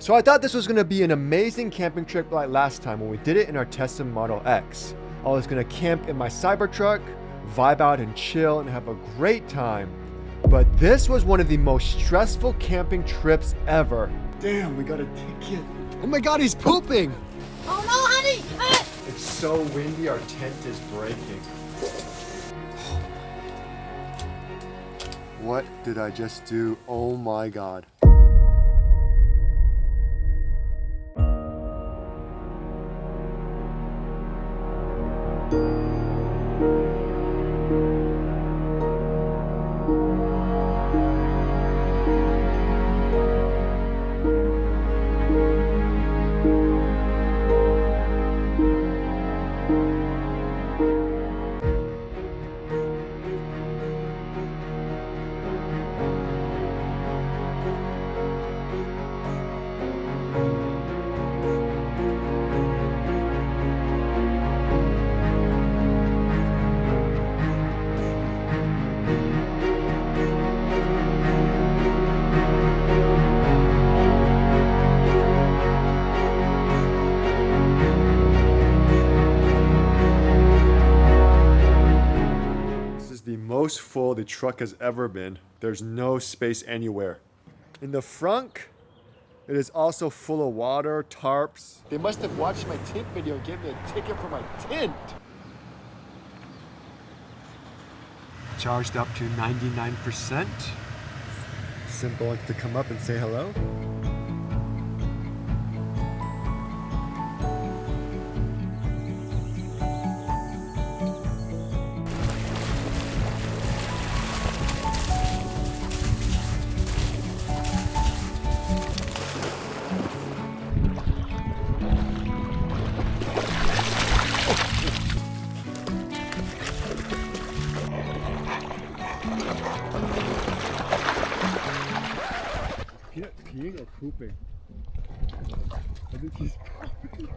So I thought this was going to be an amazing camping trip like last time when we did it in our Tesla Model X. I was going to camp in my Cybertruck, vibe out and chill and have a great time. But this was one of the most stressful camping trips ever. Damn, we got a ticket. Oh my god, he's pooping! Oh no, honey! It's so windy, our tent is breaking. What did I just do? Oh my god. Most full the truck has ever been. There's no space anywhere. In the front, it is also full of water, tarps. They must have watched my tint video and gave me a ticket for my tint. Charged up to 99%. Simple to come up and say hello. Peeing or pooping? I think he's pooping.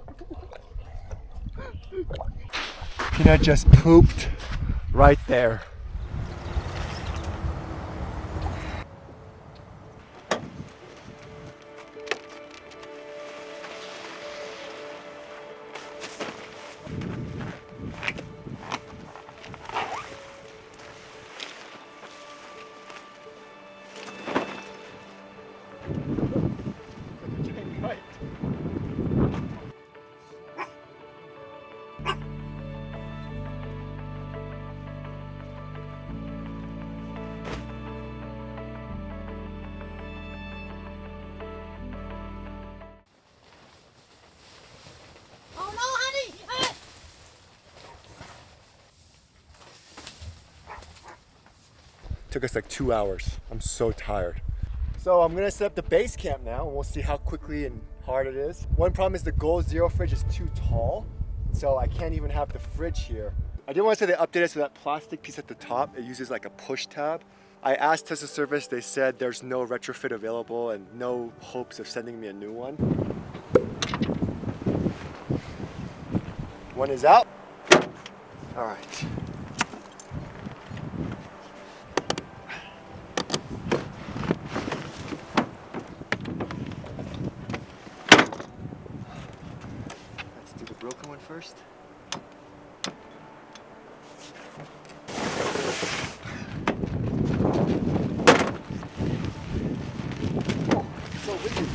Peanut just pooped right there. Oh no, honey! Took us like 2 hours. I'm so tired. So I'm gonna set up the base camp now and we'll see how quickly and hard it is. One problem is the Goal Zero fridge is too tall, so I can't even have the fridge here. I did want to say they updated so that plastic piece at the top, it uses like a push tab. I asked Tesla service, they said there's no retrofit available and no hopes of sending me a new one. One is out. All right. Let's do the broken one first. So windy.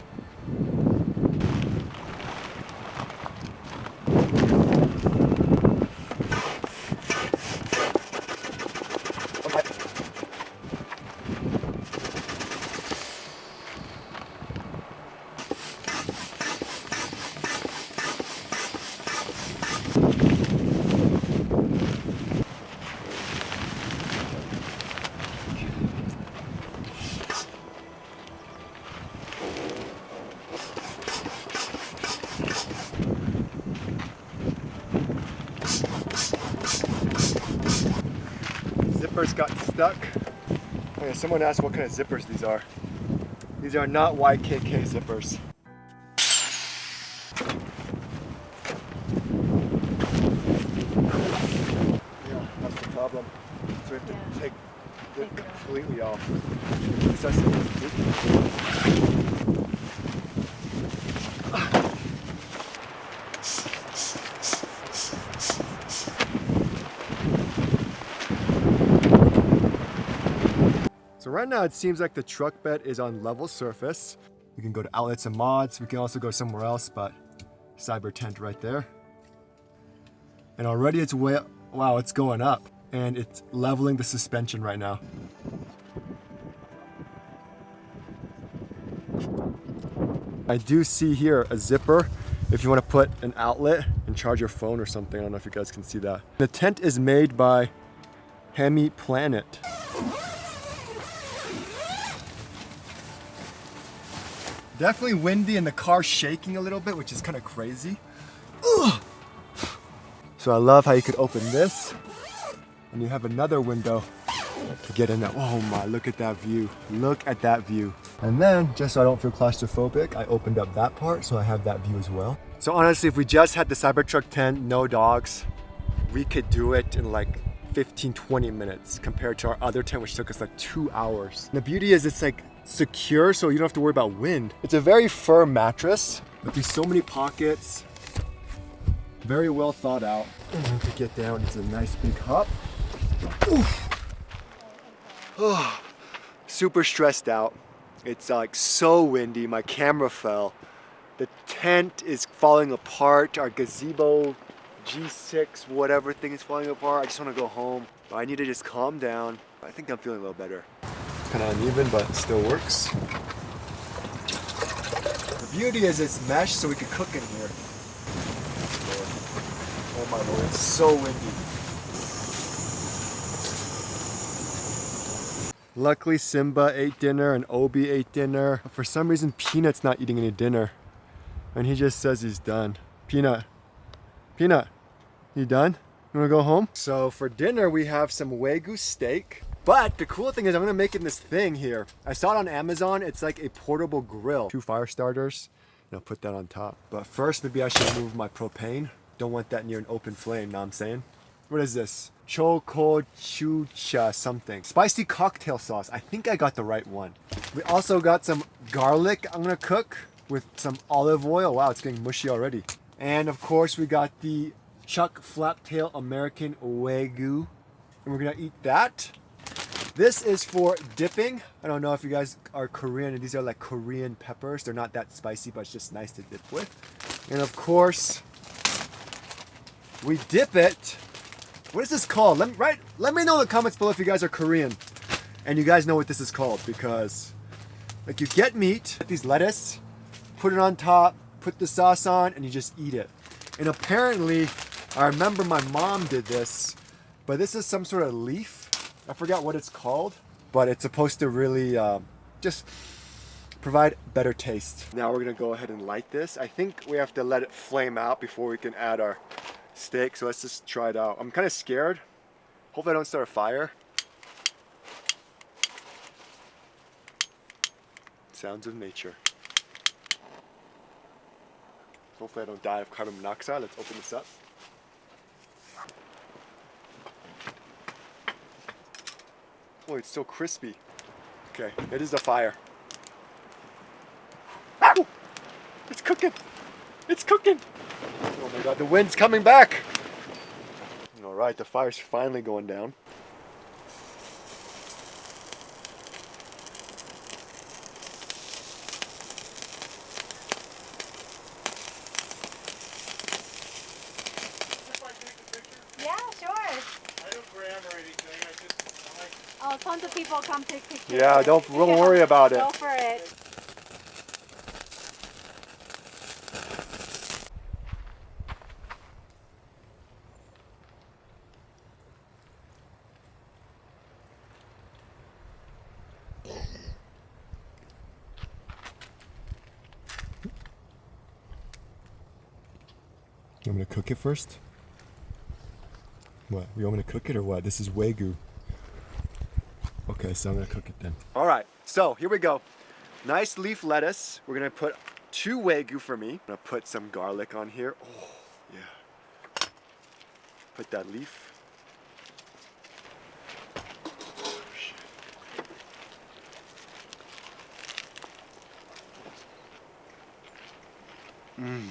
Zippers got stuck. Okay, someone asked what kind of zippers these are. These are not YKK zippers. Yeah, that's the problem. So we have to take it completely off. Is that something to do? right now it seems like the truck bed is on level surface. We can go to outlets and mods. We can also go somewhere else, but cyber tent right there. And already it's way, wow, it's going up. And it's leveling the suspension right now. I do see here a zipper if you want to put an outlet and charge your phone or something. I don't know if you guys can see that. The tent is made by Hemi Planet. Definitely windy and the car's shaking a little bit, which is kind of crazy. Ugh. So I love how you could open this and you have another window to get in there. Oh my, look at that view. Look at that view. And then, just so I don't feel claustrophobic, I opened up that part so I have that view as well. So honestly, if we just had the Cybertruck 10, no dogs, we could do it in like 15-20 minutes compared to our other tent, which took us like 2 hours. And the beauty is it's like secure, so you don't have to worry about wind. It's a very firm mattress with these so many pockets. Very well thought out. And to get down, it's a nice big hop. Oof. Oh, super stressed out. It's like so windy, my camera fell. The tent is falling apart. Our gazebo, G6, whatever thing is falling apart. I just want to go home. I need to just calm down. I think I'm feeling a little better. It's kind of uneven, but it still works. The beauty is it's mesh, so we can cook in here. Oh my lord, it's so windy. Luckily Simba ate dinner and Obi ate dinner. For some reason Peanut's not eating any dinner. And he just says he's done. Peanut, you done? You wanna go home? So for dinner we have some Wagyu steak. But the cool thing is I'm gonna make it in this thing here. I saw it on Amazon, it's like a portable grill. 2 fire starters, and I'll put that on top. But first maybe I should remove my propane. Don't want that near an open flame, know what I'm saying? What is this? Chocochucha something. Spicy cocktail sauce. I think I got the right one. We also got some garlic I'm gonna cook with some olive oil. Wow, it's getting mushy already. And of course we got the Chuck Flaptail American Wagyu. And we're gonna eat that. This is for dipping. I don't know if you guys are Korean, and these are like Korean peppers. They're not that spicy, but it's just nice to dip with. And of course, we dip it. What is this called? Let me know in the comments below if you guys are Korean and you guys know what this is called, because like you get meat, get these lettuce, put it on top, put the sauce on, and you just eat it. And apparently, I remember my mom did this, but this is some sort of leaf. I forgot what it's called, but it's supposed to really just provide better taste. Now we're gonna go ahead and light this. I think we have to let it flame out before we can add our steak, so let's just try it out. I'm kind of scared. Hopefully I don't start a fire. Sounds of nature. Hopefully I don't die of carbon monoxide. Let's open this up. Oh, it's so crispy. Okay, it is a fire. Ooh, it's cooking. It's cooking. Oh my god, the wind's coming back. All right, the fire's finally going down. Yeah, sure. I don't gram or anything. Oh, tons of people come take pictures. Yeah, don't worry about it. Go for it. You want me to cook it first? What? You want me to cook it or what? This is Wagyu. Okay, so I'm gonna cook it then. All right, so here we go. Nice leaf lettuce. We're gonna put 2 Wagyu for me. I'm gonna put some garlic on here. Oh, yeah. Put that leaf. Oh, shit. Mmm.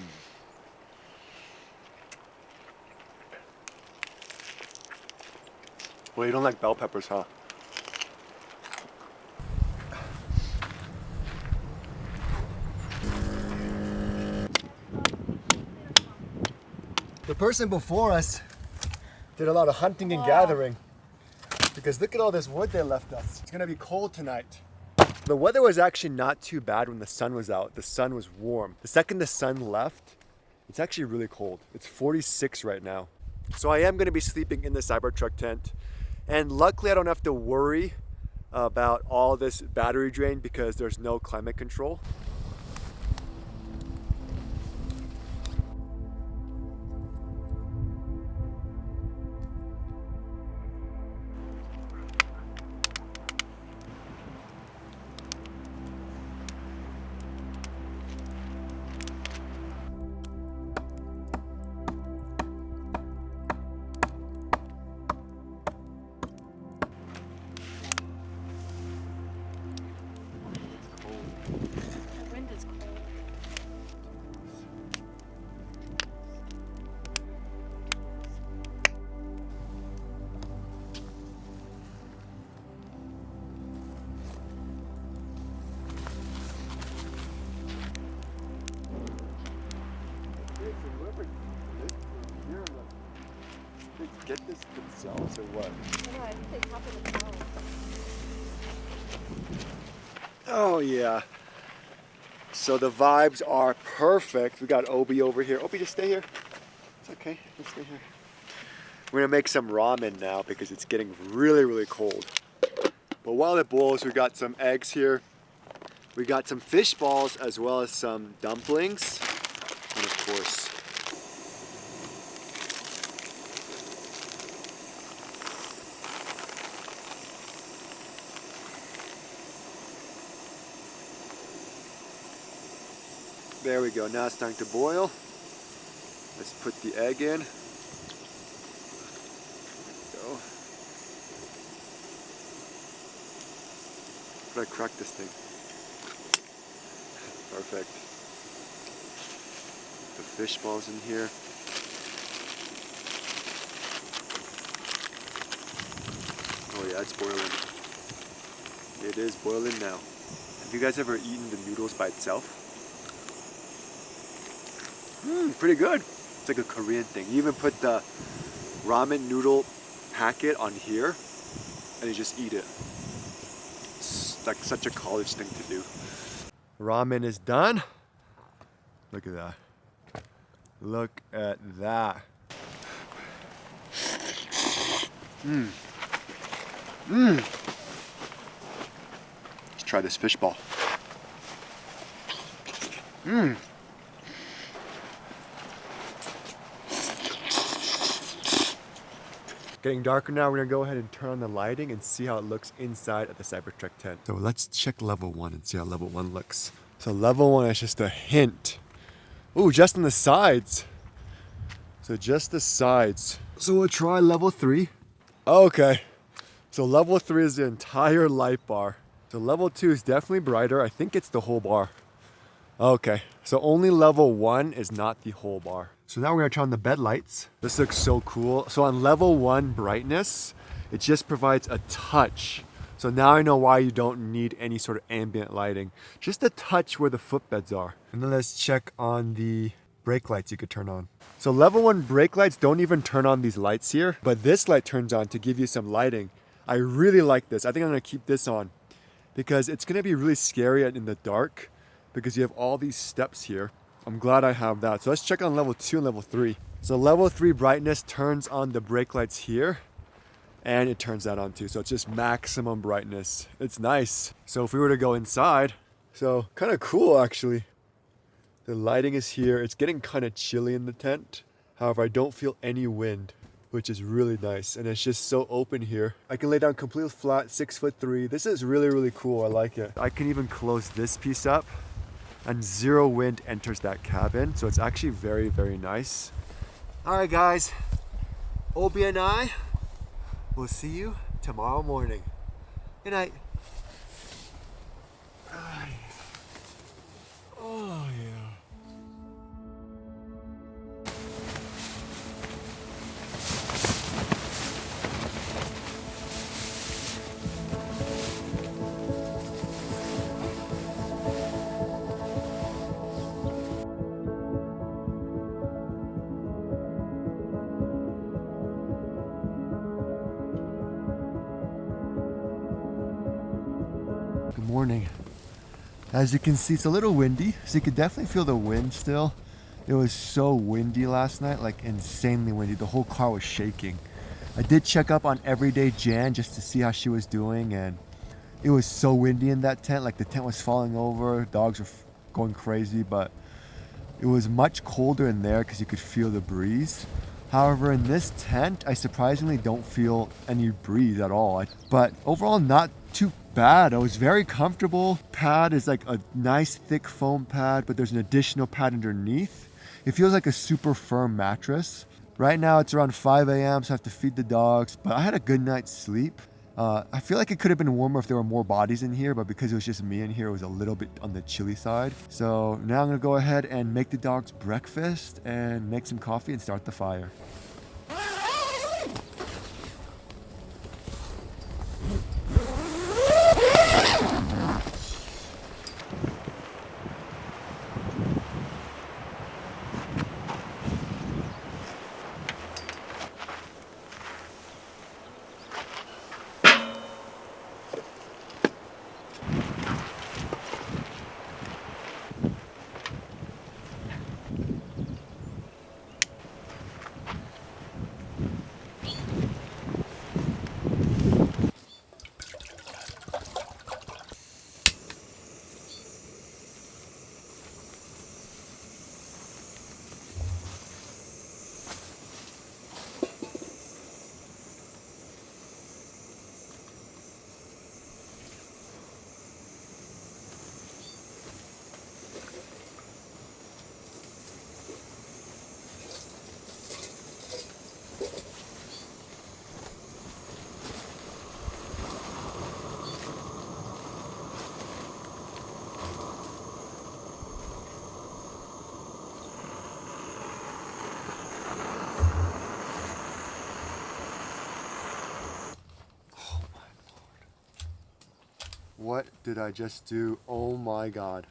Well, you don't like bell peppers, huh? The person before us did a lot of hunting and gathering because look at all this wood they left us. It's gonna be cold tonight. The weather was actually not too bad when the sun was out. The sun was warm. The second the sun left, it's actually really cold. It's 46 right now. So I am gonna be sleeping in the Cybertruck tent. And luckily I don't have to worry about all this battery drain because there's no climate control. The wind is cold. Get this themselves or what? I know, I think they top of the town. Oh yeah. So the vibes are perfect. We got Obi over here. Obi, just stay here. It's okay, just stay here. We're gonna make some ramen now because it's getting really, really cold. But while it boils, we got some eggs here. We got some fish balls as well as some dumplings. And of course, there we go. Now it's starting to boil. Let's put the egg in. There we go. How do I crack this thing? Perfect. The fish balls in here. Oh yeah, it's boiling. It is boiling now. Have you guys ever eaten the noodles by itself? Pretty good. It's like a Korean thing. You even put the ramen noodle packet on here and you just eat it. It's like such a college thing to do. Ramen is done. Look at that. Look at that. Let's try this fish ball. Getting darker now, we're gonna go ahead and turn on the lighting and see how it looks inside of the Cybertruck tent. So let's check level 1 and see how level 1 looks. So level 1 is just a hint. Ooh, just on the sides. So just the sides. So we'll try level 3. Okay. So level 3 is the entire light bar. So level 2 is definitely brighter. I think it's the whole bar. Okay. So only level 1 is not the whole bar. So now we're gonna turn on the bed lights. This looks so cool. So on level 1 brightness, it just provides a touch. So now I know why you don't need any sort of ambient lighting. Just a touch where the footbeds are. And then let's check on the brake lights you could turn on. So level 1 brake lights don't even turn on these lights here, but this light turns on to give you some lighting. I really like this. I think I'm gonna keep this on because it's gonna be really scary in the dark because you have all these steps here. I'm glad I have that. So let's check on level 2 and level 3. So level 3 brightness turns on the brake lights here and it turns that on too. So it's just maximum brightness. It's nice. So if we were to go inside, so kind of cool actually. The lighting is here. It's getting kind of chilly in the tent. However, I don't feel any wind, which is really nice. And it's just so open here. I can lay down completely flat, 6'3". This is really, really cool. I like it. I can even close this piece up and 0 wind enters that cabin. So it's actually very, very nice. All right, guys. Obi and I will see you tomorrow morning. Good night. Oh, yeah. morning. As you can see, it's a little windy, so you could definitely feel the wind still. It was so windy last night, like insanely windy. The whole car was shaking. I did check up on Everyday Jan just to see how she was doing, and it was so windy in that tent. Like the tent was falling over, dogs were going crazy, but it was much colder in there because you could feel the breeze. However, in this tent, I surprisingly don't feel any breeze at all. But overall, not too bad. I was very comfortable. Pad is like a nice thick foam pad, but there's an additional pad underneath. It feels like a super firm mattress. Right now it's around 5 a.m. so I have to feed the dogs, but I had a good night's sleep. I feel like it could have been warmer if there were more bodies in here, but because it was just me in here, it was a little bit on the chilly side. So now I'm gonna go ahead and make the dogs breakfast and make some coffee and start the fire. What did I just do? Oh my God.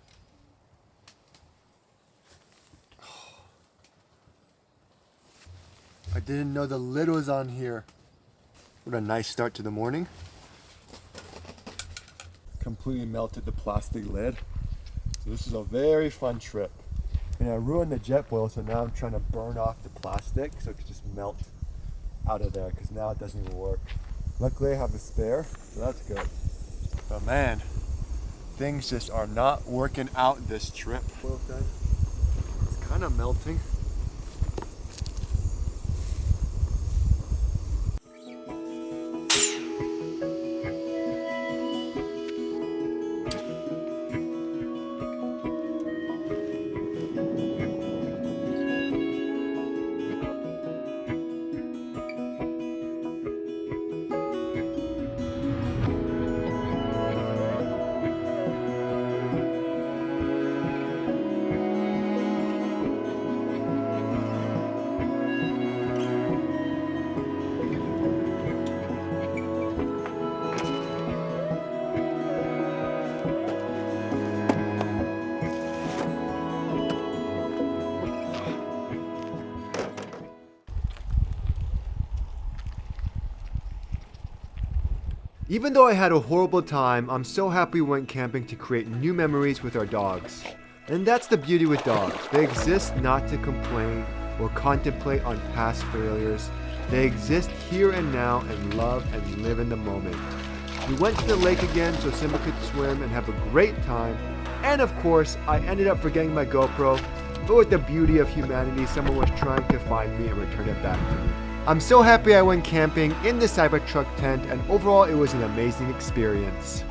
I didn't know the lid was on here. What a nice start to the morning. Completely melted the plastic lid. So this is a very fun trip. And I ruined the jet boil, so now I'm trying to burn off the plastic so it can just melt out of there, because now it doesn't even work. Luckily I have a spare, so that's good. But man, things just are not working out this trip. It's kind of melting. Even though I had a horrible time, I'm so happy we went camping to create new memories with our dogs. And that's the beauty with dogs. They exist not to complain or contemplate on past failures. They exist here and now and love and live in the moment. We went to the lake again so Simba could swim and have a great time. And of course, I ended up forgetting my GoPro, but with the beauty of humanity, someone was trying to find me and return it back to me. I'm so happy I went camping in the Cybertruck tent, and overall it was an amazing experience.